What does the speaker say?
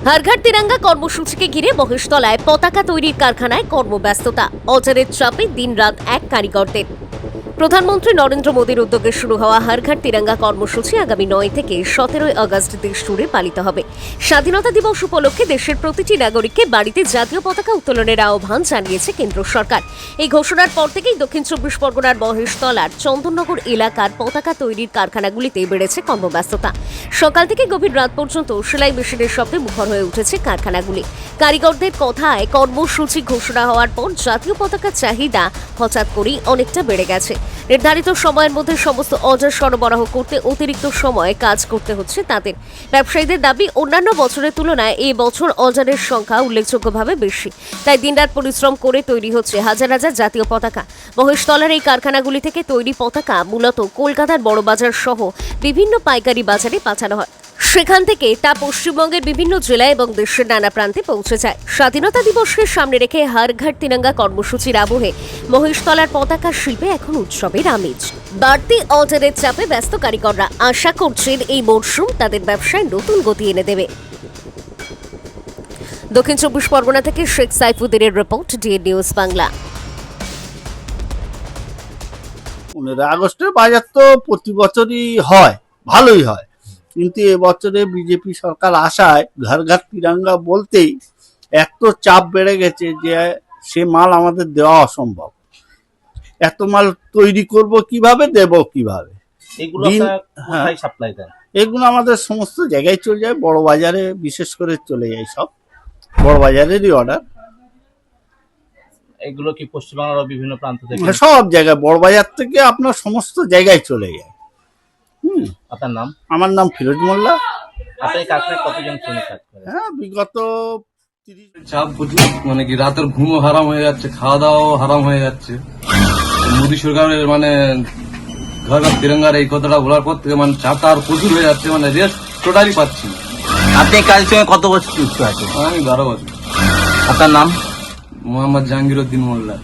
হরঘর তিরঙ্গা কর্মসূচিকে ঘিরে মহেশতলায় পতাকা তৈরির কারখানায় কর্মব্যস্ততা, অজারের চাপে দিনরাত এক কারিগরদের। প্রধানমন্ত্রী নরেন্দ্র মোদীর উদ্যোগে শুরু হওয়া হরঘর তিরঙ্গা কর্মসূচি আগামী 9 থেকে 17 আগস্ট দেশ জুড়ে পালিত হবে। স্বাধীনতা দিবস উপলক্ষে দেশের প্রতিটি নাগরিককে বাড়িতে জাতীয় পতাকা উত্তোলনের আহ্বান জানিয়েছে কেন্দ্র সরকার। এই ঘোষণার পর থেকেই দক্ষিণ চব্বিশ পরগনার মহেশতলার চন্দননগর এলাকার পতাকা তৈরির কারখানাগুলিতে বেড়েছে কর্মব্যস্ততা। সকাল থেকে গভীর রাত পর্যন্ত সেলাই মেশিনের শব্দে মুখর হয়ে উঠেছে কারখানাগুলি। কারিগরদের কথায় কর্মসূচি ঘোষণা হওয়ার পর জাতীয় পতাকার চাহিদা হঠাৎ করেই অনেকটা বেড়ে গেছে। নির্ধারিত সময়ের মধ্যে সমস্ত অজার সরবরাহ করতে অতিরিক্ত সময় কাজ করতে হচ্ছে তাদের। ব্যবসায়ীদের দাবি, অন্যান্য বছরের তুলনায় এই বছর অজারের সংখ্যা উল্লেখযোগ্যভাবে বেশি, তাই দিনরাত পরিশ্রম করে তৈরি হচ্ছে হাজার হাজার জাতীয় পতাকা। মহেশতলার এই কারখানাগুলি থেকে তৈরি পতাকা মূলত কলকাতার বড়বাজার সহ বিভিন্ন পাইকারি বাজারে পাঠানো হয়। সেখান থেকে তা পশ্চিমবঙ্গের বিভিন্ন জেলা এবং দেশের নানা প্রান্তে পৌঁছে যায়। স্বাধীনতা দিবসকে সামনে রেখে হরঘর তিরঙ্গা কর্মসূচির আবহে মহেশতলার পতাকা শিল্পে এখন উৎসবের আমেজ। বাড়তি অর্ডারের চাপে ব্যস্ত কারিগররা আশা করছেন এই মরশুম তাদের ব্যবসায় নতুন গতি এনে দেবে। দক্ষিণ চব্বিশ পরগনা থেকে শেখ সাইফুদ্দিনের রিপোর্ট, ডিএন নিউজ বাংলা। 15 আগস্টের বাজার তো প্রতি বছরই হয়, ভালোই হয়, কিন্তু এবছরে বিজেপি সরকার আসায় ঘর তিরঙ্গা বলতেই এত চাপ বেড়ে গেছে যে সে মাল আমাদের দেওয়া অসম্ভব। এত মাল তৈরি করব কিভাবে, দেব কিভাবে? এগুলো কোথায় সাপ্লাই দেন? এগুলো আমাদের সমস্ত জায়গায় চলে যায়, বড় বাজারে বিশেষ করে চলে যায়, সব বড় বাজারেরই অর্ডার। এগুলো কি পশ্চিমবাংলার বিভিন্ন প্রান্ত থেকে? সব জায়গায়, বড় বাজার থেকে আপনার সমস্ত জায়গায় চলে যায়। আপনার নাম? আমার নাম ফিরোজ মোল্লা। আপনি কারখানায় কতজন শ্রমিক কাজ করেন? হ্যাঁ, বিগত চাপ প্রচুর, মানে কি রাতের ঘুমও হারাম হয়ে যাচ্ছে, খাওয়া দাওয়াও হারাম হয়ে যাচ্ছে। মোদী সরকারের মানে ঘর তিরঙ্গার এই কথাটা বলার পর থেকে মানে চাপটা আর প্রচুর হয়ে যাচ্ছে, মানে রেস্ট টোটালি পাচ্ছি না। আপনি কাজের সঙ্গে কত বছর যুক্ত আছেন? আমি 12 বছর। আপনার নাম? মোহাম্মদ জাহাঙ্গীর উদ্দিন মোল্লা।